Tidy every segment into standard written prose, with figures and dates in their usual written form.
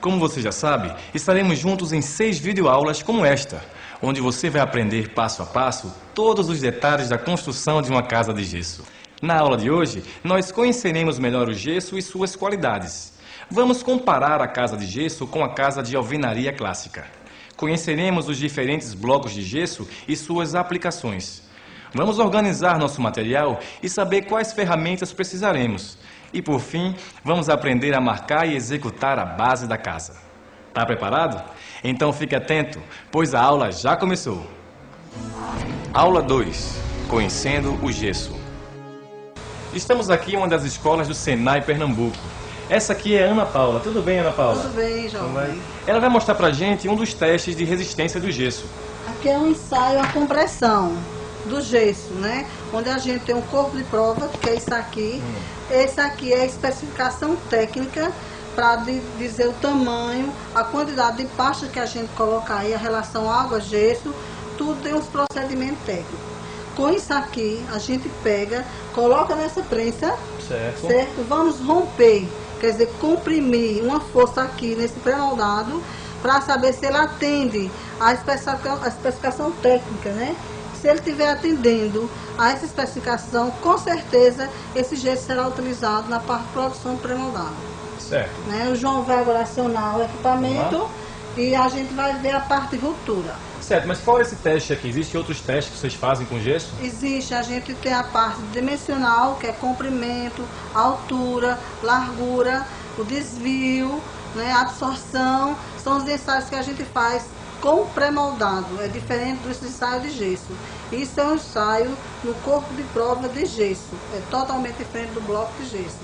Como você já sabe, estaremos juntos em 6 videoaulas como esta, onde você vai aprender passo a passo todos os detalhes da construção de uma casa de gesso. Na aula de hoje, nós conheceremos melhor o gesso e suas qualidades. Vamos comparar a casa de gesso com a casa de alvenaria clássica. Conheceremos os diferentes blocos de gesso e suas aplicações. Vamos organizar nosso material e saber quais ferramentas precisaremos. E por fim, vamos aprender a marcar e executar a base da casa. Tá preparado? Então fique atento, pois a aula já começou. Aula 2. Conhecendo o gesso. Estamos aqui em uma das escolas do Senai Pernambuco. Essa aqui é a Ana Paula. Tudo bem, Ana Paula? Tudo bem, jovem. Ela vai mostrar pra gente um dos testes de resistência do gesso. Aqui é um ensaio à compressão do gesso, né? Onde a gente tem um corpo de prova, que é isso aqui. Esse aqui é a especificação técnica para dizer o tamanho, a quantidade de pasta que a gente coloca aí, a relação água-gesso, tudo tem uns procedimentos técnicos. Com isso aqui, a gente pega, coloca nessa prensa, certo? Vamos romper, quer dizer, comprimir uma força aqui nesse pré-moldado para saber se ele atende à especificação técnica, né? Se ele estiver atendendo a essa especificação, com certeza esse gesso será utilizado na parte de produção do pré-moldado. Certo. Né? O João vai agora acionar o equipamento e a gente vai ver a parte de ruptura. Certo, mas qual é esse teste aqui? Existem outros testes que vocês fazem com gesso? Existe, a gente tem a parte dimensional, que é comprimento, altura, largura, o desvio, né, a absorção, são os ensaios que a gente faz com pré-moldado, é diferente do ensaio de gesso. Isso é um ensaio no corpo de prova de gesso, é totalmente diferente do bloco de gesso.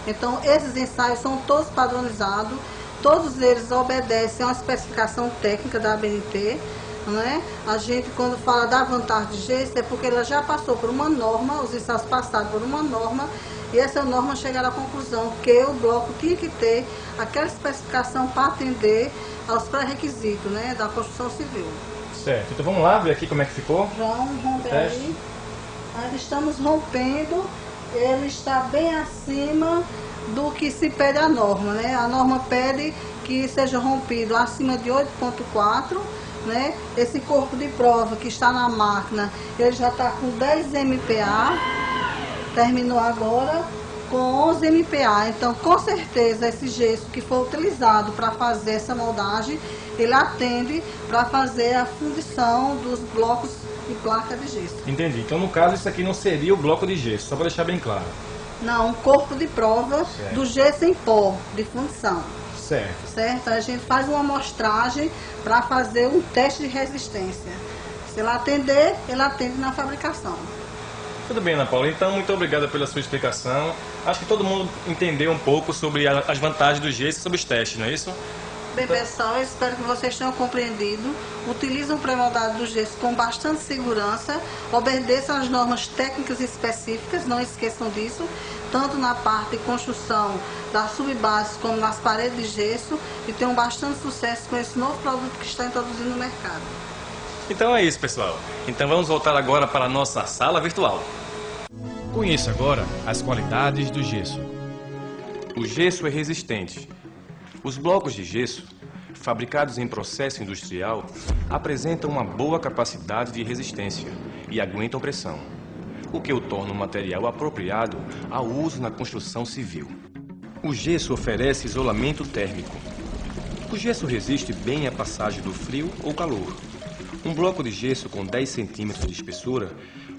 Então, esses ensaios são todos padronizados, todos eles obedecem a uma especificação técnica da ABNT, né? A gente, quando fala da vantagem de gesso, é porque ela já passou por uma norma, os ensaios passaram por uma norma, e essa norma chegaram à conclusão que o bloco tinha que ter aquela especificação para atender aos pré-requisitos, né, da construção civil. Certo, então vamos lá ver aqui como é que ficou. Vamos romper aí. Nós estamos rompendo, ele está bem acima do que se pede a norma, né? A norma pede que seja rompido acima de 8,4, né? Esse corpo de prova que está na máquina, ele já está com 10 MPa, terminou agora com 11 MPa, então com certeza esse gesso que for utilizado para fazer essa moldagem, ele atende para fazer a fundição dos blocos e placa de gesso. Entendi, então no caso isso aqui não seria o bloco de gesso, só para deixar bem claro. Não, um corpo de prova do gesso em pó, de fundição. Certo. Certo? A gente faz uma amostragem para fazer um teste de resistência. Se ele atender, ele atende na fabricação. Tudo bem, Ana Paula. Então, muito obrigada pela sua explicação. Acho que todo mundo entendeu um pouco sobre as vantagens do gesso e sobre os testes, não é isso? Bem, pessoal, eu espero que vocês tenham compreendido. Utilizem o pré-moldado do gesso com bastante segurança. Obedeçam às normas técnicas específicas, não esqueçam disso. Tanto na parte de construção das subbases como nas paredes de gesso. E tenham bastante sucesso com esse novo produto que está introduzindo no mercado. Então é isso, pessoal. Então vamos voltar agora para a nossa sala virtual. Conheça agora as qualidades do gesso. O gesso é resistente. Os blocos de gesso, fabricados em processo industrial, apresentam uma boa capacidade de resistência e aguentam pressão, o que o torna um material apropriado ao uso na construção civil. O gesso oferece isolamento térmico. O gesso resiste bem à passagem do frio ou calor. Um bloco de gesso com 10 centímetros de espessura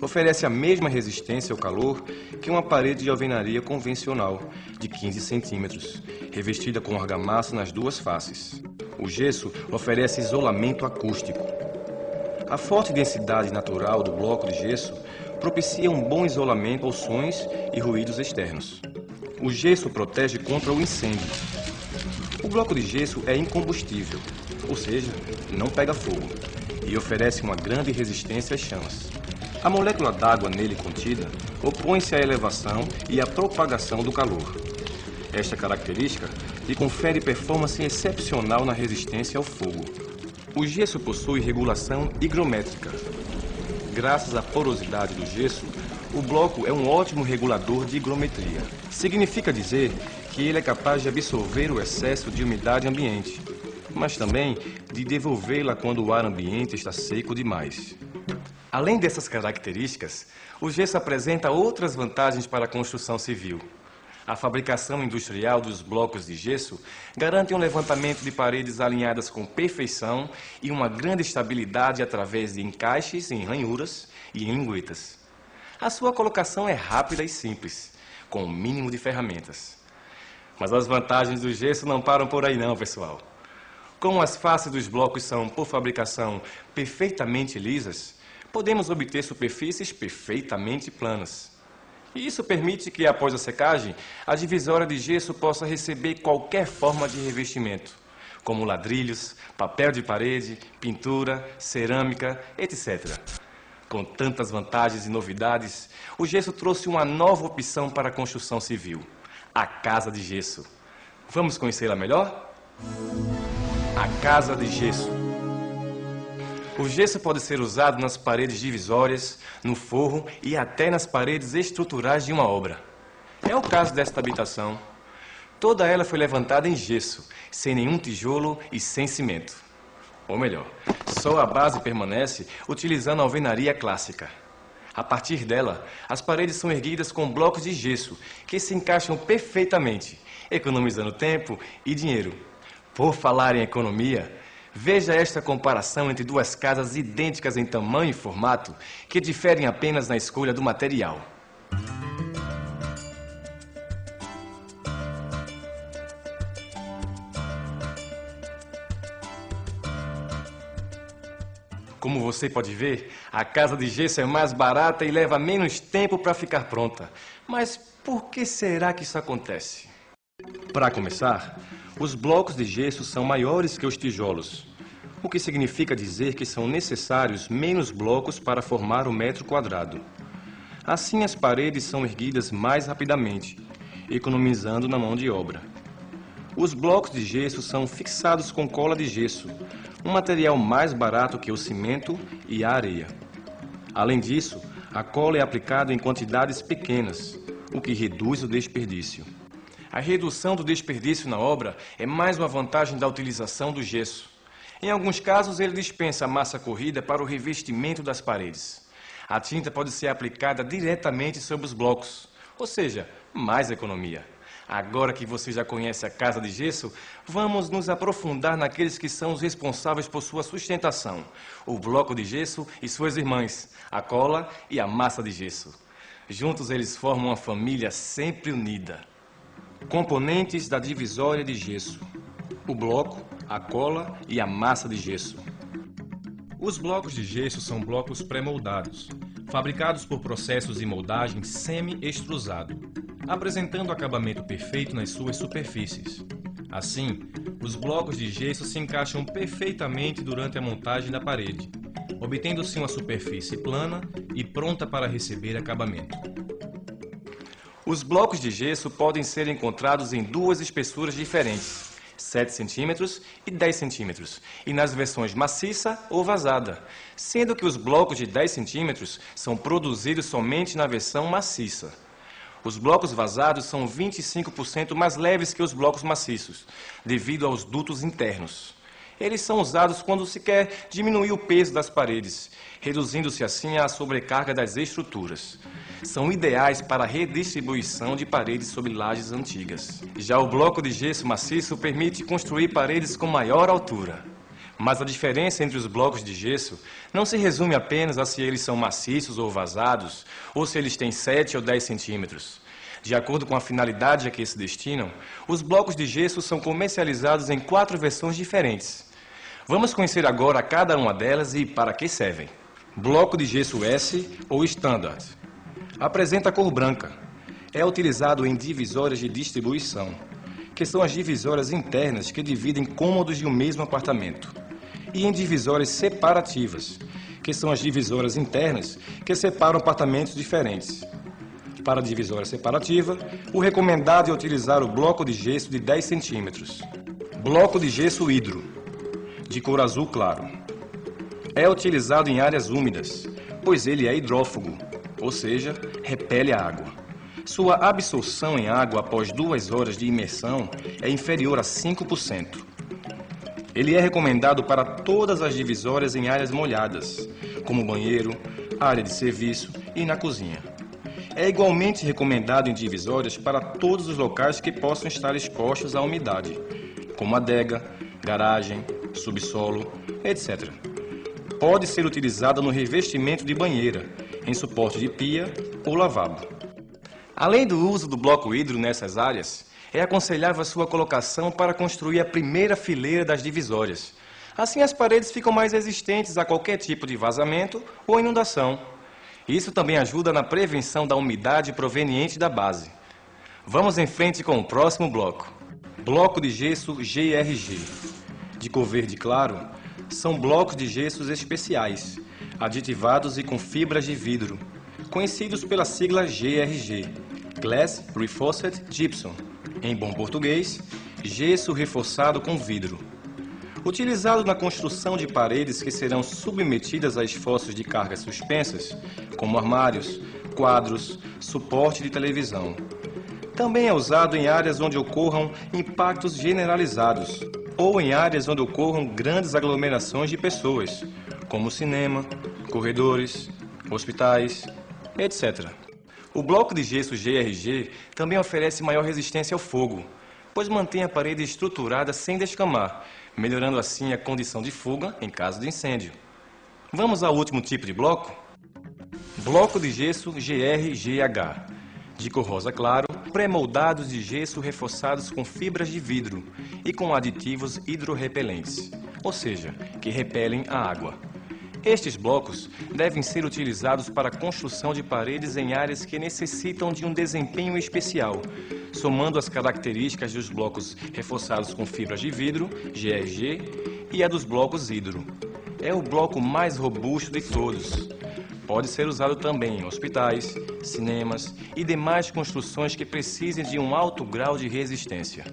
oferece a mesma resistência ao calor que uma parede de alvenaria convencional, de 15 centímetros, revestida com argamassa nas duas faces. O gesso oferece isolamento acústico. A forte densidade natural do bloco de gesso propicia um bom isolamento aos sons e ruídos externos. O gesso protege contra o incêndio. O bloco de gesso é incombustível, ou seja, não pega fogo, e oferece uma grande resistência às chamas. A molécula d'água nele contida opõe-se à elevação e à propagação do calor. Esta característica lhe confere performance excepcional na resistência ao fogo. O gesso possui regulação higrométrica. Graças à porosidade do gesso, o bloco é um ótimo regulador de higrometria. Significa dizer que ele é capaz de absorver o excesso de umidade ambiente, mas também de devolvê-la quando o ar ambiente está seco demais. Além dessas características, o gesso apresenta outras vantagens para a construção civil. A fabricação industrial dos blocos de gesso garante um levantamento de paredes alinhadas com perfeição e uma grande estabilidade através de encaixes em ranhuras e em linguetas. A sua colocação é rápida e simples, com o mínimo de ferramentas. Mas as vantagens do gesso não param por aí não, pessoal. Como as faces dos blocos são, por fabricação, perfeitamente lisas, podemos obter superfícies perfeitamente planas. E isso permite que, após a secagem, a divisória de gesso possa receber qualquer forma de revestimento, como ladrilhos, papel de parede, pintura, cerâmica, etc. Com tantas vantagens e novidades, o gesso trouxe uma nova opção para a construção civil, a casa de gesso. Vamos conhecê-la melhor? A casa de gesso. O gesso pode ser usado nas paredes divisórias, no forro e até nas paredes estruturais de uma obra. É o caso desta habitação. Toda ela foi levantada em gesso, sem nenhum tijolo e sem cimento. Ou melhor, só a base permanece utilizando a alvenaria clássica. A partir dela, as paredes são erguidas com blocos de gesso, que se encaixam perfeitamente, economizando tempo e dinheiro. Por falar em economia, veja esta comparação entre duas casas idênticas em tamanho e formato, que diferem apenas na escolha do material. Como você pode ver, a casa de gesso é mais barata e leva menos tempo para ficar pronta. Mas por que será que isso acontece? Para começar, os blocos de gesso são maiores que os tijolos, o que significa dizer que são necessários menos blocos para formar o metro quadrado. Assim, as paredes são erguidas mais rapidamente, economizando na mão de obra. Os blocos de gesso são fixados com cola de gesso, um material mais barato que o cimento e a areia. Além disso, a cola é aplicada em quantidades pequenas, o que reduz o desperdício. A redução do desperdício na obra é mais uma vantagem da utilização do gesso. Em alguns casos, ele dispensa a massa corrida para o revestimento das paredes. A tinta pode ser aplicada diretamente sobre os blocos, ou seja, mais economia. Agora que você já conhece a casa de gesso, vamos nos aprofundar naqueles que são os responsáveis por sua sustentação: o bloco de gesso e suas irmãs, a cola e a massa de gesso. Juntos eles formam uma família sempre unida. Componentes da divisória de gesso: o bloco, a cola e a massa de gesso. Os blocos de gesso são blocos pré-moldados, fabricados por processos de moldagem semi-extrusado, apresentando acabamento perfeito nas suas superfícies. Assim, os blocos de gesso se encaixam perfeitamente durante a montagem da parede, obtendo-se uma superfície plana e pronta para receber acabamento. Os blocos de gesso podem ser encontrados em duas espessuras diferentes, 7 cm e 10 cm, e nas versões maciça ou vazada, sendo que os blocos de 10 cm são produzidos somente na versão maciça. Os blocos vazados são 25% mais leves que os blocos maciços, devido aos dutos internos. Eles são usados quando se quer diminuir o peso das paredes, reduzindo-se assim a sobrecarga das estruturas. São ideais para a redistribuição de paredes sobre lajes antigas. Já o bloco de gesso maciço permite construir paredes com maior altura. Mas a diferença entre os blocos de gesso não se resume apenas a se eles são maciços ou vazados, ou se eles têm 7 ou 10 centímetros. De acordo com a finalidade a que se destinam, os blocos de gesso são comercializados em 4 versões diferentes. Vamos conhecer agora cada uma delas e para que servem. Bloco de gesso S ou Standard. Apresenta cor branca. É utilizado em divisórias de distribuição, que são as divisórias internas que dividem cômodos de um mesmo apartamento, e em divisórias separativas, que são as divisórias internas que separam apartamentos diferentes. Para a divisória separativa, o recomendado é utilizar o bloco de gesso de 10 centímetros. Bloco de gesso hidro, de cor azul claro. É utilizado em áreas úmidas, pois ele é hidrófugo, ou seja, repele a água. Sua absorção em água após 2 horas de imersão é inferior a 5%. Ele é recomendado para todas as divisórias em áreas molhadas, como banheiro, área de serviço e na cozinha. É igualmente recomendado em divisórias para todos os locais que possam estar expostos à umidade, como adega, garagem, subsolo, etc. Pode ser utilizada no revestimento de banheira, em suporte de pia ou lavabo. Além do uso do bloco hidro nessas áreas, é aconselhável a sua colocação para construir a primeira fileira das divisórias. Assim as paredes ficam mais resistentes a qualquer tipo de vazamento ou inundação. Isso também ajuda na prevenção da umidade proveniente da base. Vamos em frente com o próximo bloco. Bloco de gesso GRG. De cor verde claro, são blocos de gessos especiais, aditivados e com fibras de vidro, conhecidos pela sigla GRG, Glass Reinforced Gypsum, em bom português, gesso reforçado com vidro. Utilizado na construção de paredes que serão submetidas a esforços de cargas suspensas, como armários, quadros, suporte de televisão. Também é usado em áreas onde ocorram impactos generalizados, ou em áreas onde ocorram grandes aglomerações de pessoas, como cinema, corredores, hospitais, etc. O bloco de gesso GRG também oferece maior resistência ao fogo, pois mantém a parede estruturada sem descamar, melhorando assim a condição de fuga em caso de incêndio. Vamos ao último tipo de bloco? Bloco de gesso GRGH, de cor rosa claro, pré-moldados de gesso reforçados com fibras de vidro e com aditivos hidrorrepelentes, ou seja, que repelem a água. Estes blocos devem ser utilizados para a construção de paredes em áreas que necessitam de um desempenho especial, somando as características dos blocos reforçados com fibras de vidro, GRG, e a dos blocos hidro. É o bloco mais robusto de todos. Pode ser usado também em hospitais, cinemas e demais construções que precisem de um alto grau de resistência.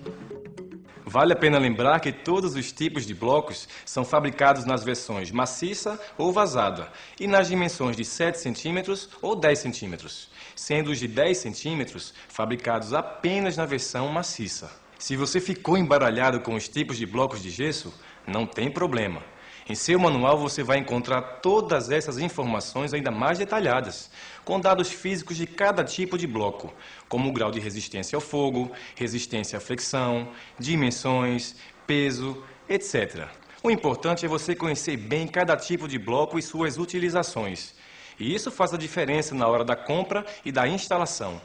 Vale a pena lembrar que todos os tipos de blocos são fabricados nas versões maciça ou vazada e nas dimensões de 7 cm ou 10 cm, sendo os de 10 cm fabricados apenas na versão maciça. Se você ficou embaralhado com os tipos de blocos de gesso, não tem problema. Em seu manual você vai encontrar todas essas informações ainda mais detalhadas, com dados físicos de cada tipo de bloco, como o grau de resistência ao fogo, resistência à fricção, dimensões, peso, etc. O importante é você conhecer bem cada tipo de bloco e suas utilizações. E isso faz a diferença na hora da compra e da instalação.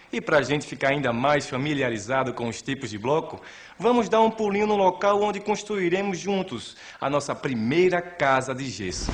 E para a gente ficar ainda mais familiarizado com os tipos de bloco, vamos dar um pulinho no local onde construiremos juntos a nossa primeira casa de gesso.